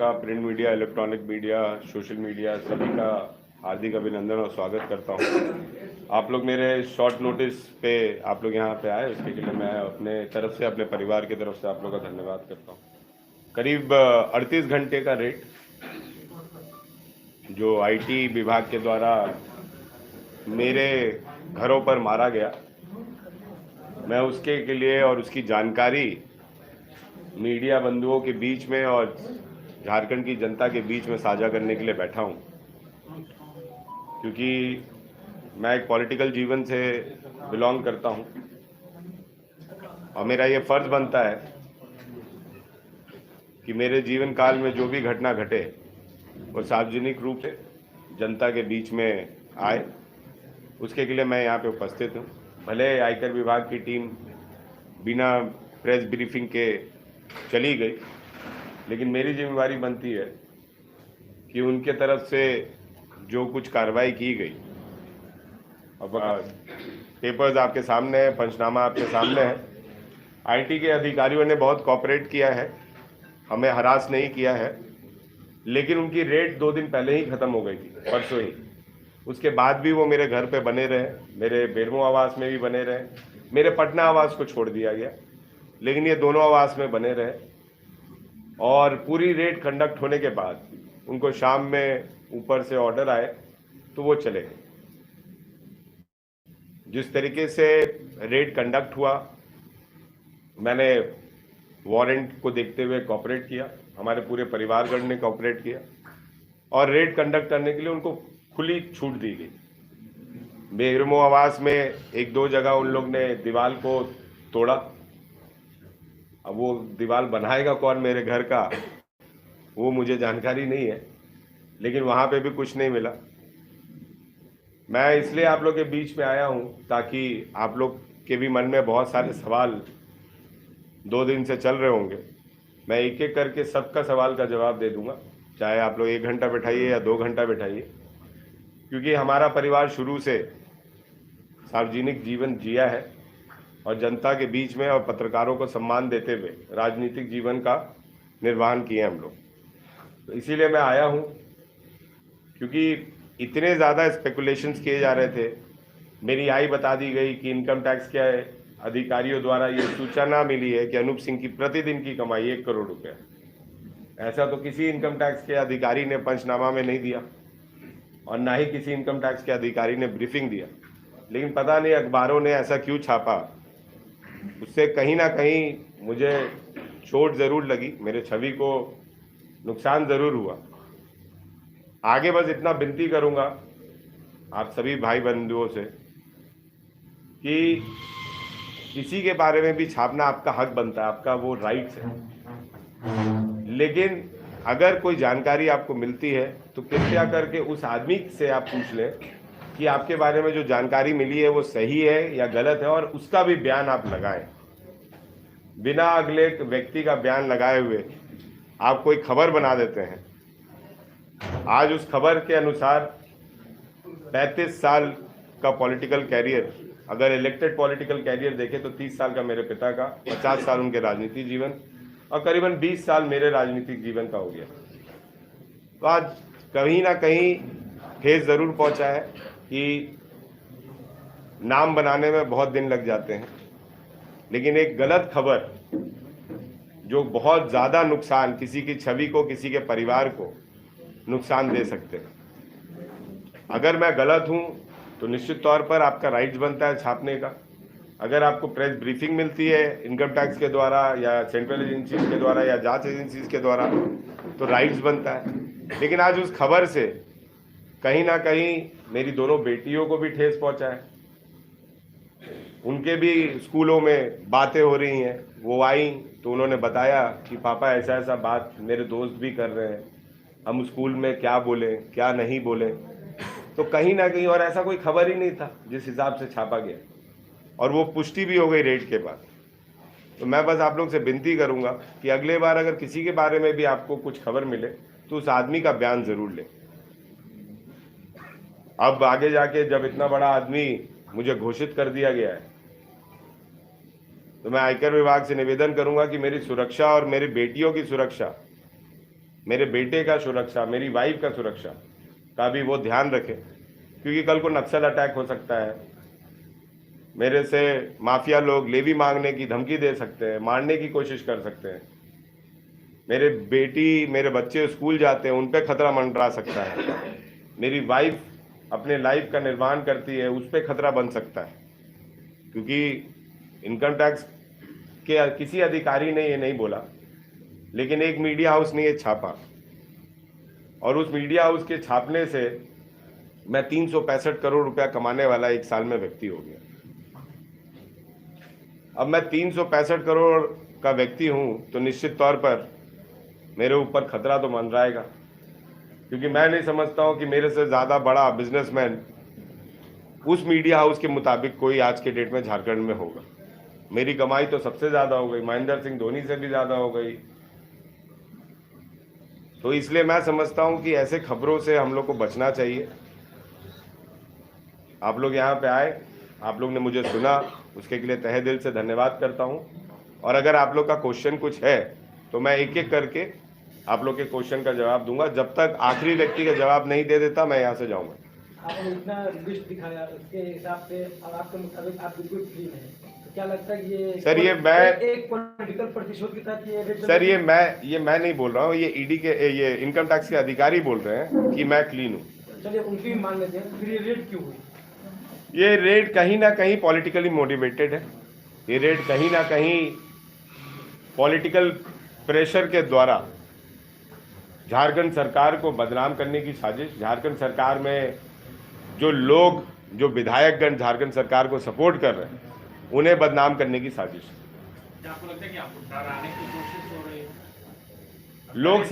आपका print media, electronic media, social media सभी का हार्दिक अभिनंदन और स्वागत करता हूं। आप लोग मेरे शॉर्ट नोटिस पे आप लोग यहां पे आए, उसके लिए मैं अपने तरफ से, अपने परिवार की तरफ से आप लोगों का धन्यवाद करता हूं। करीब 38 घंटे का रेड जो आईटी विभाग के द्वारा मेरे घरों पर मारा गया, मैं उसके के लिए और उसकी जानकारी मीडिया बंधुओं के बीच में और झारखंड की जनता के बीच में साझा करने के लिए बैठा हूं, क्योंकि मैं एक पॉलिटिकल जीवन से बिलोंग करता हूं और मेरा ये फर्ज बनता है कि मेरे जीवन काल में जो भी घटना घटे वो सार्वजनिक रूप से जनता के बीच में आए। उसके लिए मैं यहाँ पे उपस्थित हूँ। भले आयकर विभाग की टीम बिना प्रेस ब्रीफिंग के चली गई, लेकिन मेरी जिम्मेवारी बनती है कि उनके तरफ से जो कुछ कार्रवाई की गई, अब पेपर्स आपके सामने है, पंचनामा आपके सामने है। आईटी के अधिकारियों ने बहुत कोऑपरेट किया है, हमें हरास नहीं किया है, लेकिन उनकी रेड 2 दिन पहले ही खत्म हो गई थी, परसों ही। उसके बाद भी वो मेरे घर पे बने रहे, मेरे बेरमो आवास में भी बने रहे, मेरे पटना आवास को छोड़ दिया गया, लेकिन ये दोनों आवास में बने रहे। और पूरी रेड कंडक्ट होने के बाद उनको शाम में ऊपर से ऑर्डर आए तो वो चले गए। जिस तरीके से रेड कंडक्ट हुआ, मैंने वारंट को देखते हुए कोऑपरेट किया, हमारे पूरे परिवारगण ने कोऑपरेट किया और रेड कंडक्ट करने के लिए उनको खुली छूट दी गई। बेरमो आवास में 1-2 जगह उन लोग ने दीवार को तोड़ा। अब वो दीवार बनाएगा कौन मेरे घर का, वो मुझे जानकारी नहीं है, लेकिन वहां पे भी कुछ नहीं मिला। मैं इसलिए आप लोग के बीच में आया हूं ताकि आप लोग के भी मन में बहुत सारे सवाल 2 दिन से चल रहे होंगे। मैं एक एक करके सबका सवाल का जवाब दे दूंगा, चाहे आप लोग 1 घंटा बैठाइए या 2 घंटा बैठाइए, क्योंकि हमारा परिवार शुरू से सार्वजनिक जीवन जिया है और जनता के बीच में और पत्रकारों को सम्मान देते हुए राजनीतिक जीवन का निर्वहन किए हम लोग। तो इसीलिए मैं आया हूं, क्योंकि इतने ज़्यादा स्पेकुलेशंस किए जा रहे थे। मेरी आई बता दी गई कि इनकम टैक्स के अधिकारियों द्वारा ये सूचना मिली है कि अनूप सिंह की प्रतिदिन की कमाई 1 करोड़ रुपया। ऐसा तो किसी इनकम टैक्स के अधिकारी ने पंचनामा में नहीं दिया और ना ही किसी इनकम टैक्स के अधिकारी ने ब्रीफिंग दिया, लेकिन पता नहीं अखबारों ने ऐसा क्यों छापा। उससे कहीं ना कहीं मुझे चोट ज़रूर लगी, मेरे छवि को नुकसान ज़रूर हुआ। आगे बस इतना विनती करूंगा आप सभी भाई बंधुओं से कि किसी के बारे में भी छापना आपका हक बनता है, आपका वो राइट्स है, लेकिन अगर कोई जानकारी आपको मिलती है तो कृपया करके उस आदमी से आप पूछ लें कि आपके बारे में जो जानकारी मिली है वो सही है या गलत है, और उसका भी बयान आप लगाएं। बिना अगले व्यक्ति का बयान लगाए हुए आप कोई खबर बना देते हैं। आज उस खबर के अनुसार 35 साल का पॉलिटिकल कैरियर, अगर इलेक्टेड पॉलिटिकल कैरियर देखें तो 30 साल का मेरे पिता का, 50 साल उनके राजनीतिक जीवन और करीबन 20 साल मेरे राजनीतिक जीवन का हो गया। तो आज कहीं ना कहीं ठेस ज़रूर पहुंचा है कि नाम बनाने में बहुत दिन लग जाते हैं, लेकिन एक गलत खबर जो बहुत ज़्यादा नुकसान, किसी की छवि को, किसी के परिवार को नुकसान दे सकते हैं। अगर मैं गलत हूं तो निश्चित तौर पर आपका राइट्स बनता है छापने का। अगर आपको प्रेस ब्रीफिंग मिलती है इनकम टैक्स के द्वारा या सेंट्रल एजेंसीज के द्वारा या जांच एजेंसीज के द्वारा तो राइट्स बनता है, लेकिन आज उस खबर से कहीं ना कहीं मेरी दोनों बेटियों को भी ठेस पहुंचा है। उनके भी स्कूलों में बातें हो रही हैं, वो आई तो उन्होंने बताया कि पापा ऐसा ऐसा बात मेरे दोस्त भी कर रहे हैं, हम स्कूल में क्या बोले क्या नहीं बोले। तो कहीं ना कहीं, और ऐसा कोई खबर ही नहीं था जिस हिसाब से छापा गया, और वो पुष्टि भी हो गई रेड के बाद। तो मैं बस आप लोग से विनती करूंगा कि अगले बार अगर किसी के बारे में भी आपको कुछ खबर मिले तो उस आदमी का बयान जरूर लें। अब आगे जाके जब इतना बड़ा आदमी मुझे घोषित कर दिया गया है, तो मैं आयकर विभाग से निवेदन करूंगा कि मेरी सुरक्षा और मेरी बेटियों की सुरक्षा मेरे बेटे का सुरक्षा, मेरी वाइफ का सुरक्षा का भी वो ध्यान रखें, क्योंकि कल को नक्सल अटैक हो सकता है। मेरे से माफिया लोग लेवी मांगने की धमकी दे सकते हैं, मारने की कोशिश कर सकते हैं। मेरे बेटी, मेरे बच्चे स्कूल जाते हैं, उन पे खतरा मंडरा सकता है। मेरी वाइफ अपने लाइफ का निर्माण करती है, उस पर खतरा बन सकता है, क्योंकि इनकम टैक्स के किसी अधिकारी ने ये नहीं बोला, लेकिन एक मीडिया हाउस ने ये छापा, और उस मीडिया हाउस के छापने से मैं 365 करोड़ रुपया कमाने वाला एक साल में व्यक्ति हो गया। अब मैं 365 करोड़ का व्यक्ति हूं, तो निश्चित तौर पर मेरे ऊपर खतरा तो मंडराएगा, क्योंकि मैं नहीं समझता हूं कि मेरे से ज़्यादा बड़ा बिजनेसमैन उस मीडिया हाउस के मुताबिक कोई आज के डेट में झारखंड में होगा। मेरी कमाई तो सबसे ज़्यादा हो गई, महेंद्र सिंह धोनी से भी ज़्यादा हो गई। तो इसलिए मैं समझता हूं कि ऐसे खबरों से हम लोग को बचना चाहिए। आप लोग यहाँ पे आए, आप लोग ने मुझे सुना, उसके लिए तहे दिल से धन्यवाद करता हूं। और अगर आप लोग का क्वेश्चन कुछ है तो मैं एक एक करके आप लोग के क्वेश्चन का जवाब दूंगा। जब तक आखिरी व्यक्ति का जवाब नहीं दे देता, मैं यहाँ से जाऊँगा। आपने इतना लिस्ट दिखाया, उसके हिसाब से और आपके मुताबिक आप बिल्कुल फ्री हैं, तो क्या लगता है ये सर, ये मैं एक पॉलिटिकल प्रतिशोध के साथ ये सर ये मैं नहीं बोल रहा हूँ, ये ईडी के, ये इनकम टैक्स के अधिकारी बोल रहे हैं कि मैं क्लीन हूँ। चलिए उनकी भी मान लेते हैं, फिर ये रेड क्यों हुई? ये रेड कहीं ना कहीं पॉलिटिकली मोटिवेटेड है। ये रेड कहीं ना कहीं पॉलिटिकल प्रेशर के द्वारा झारखंड सरकार को बदनाम करने की साजिश, झारखंड सरकार में जो लोग, जो विधायकगण झारखंड सरकार को सपोर्ट कर रहे हैं, उन्हें बदनाम करने की साजिश। आपको लगता है कि आपको डराने की कोशिश हो रही है? लोग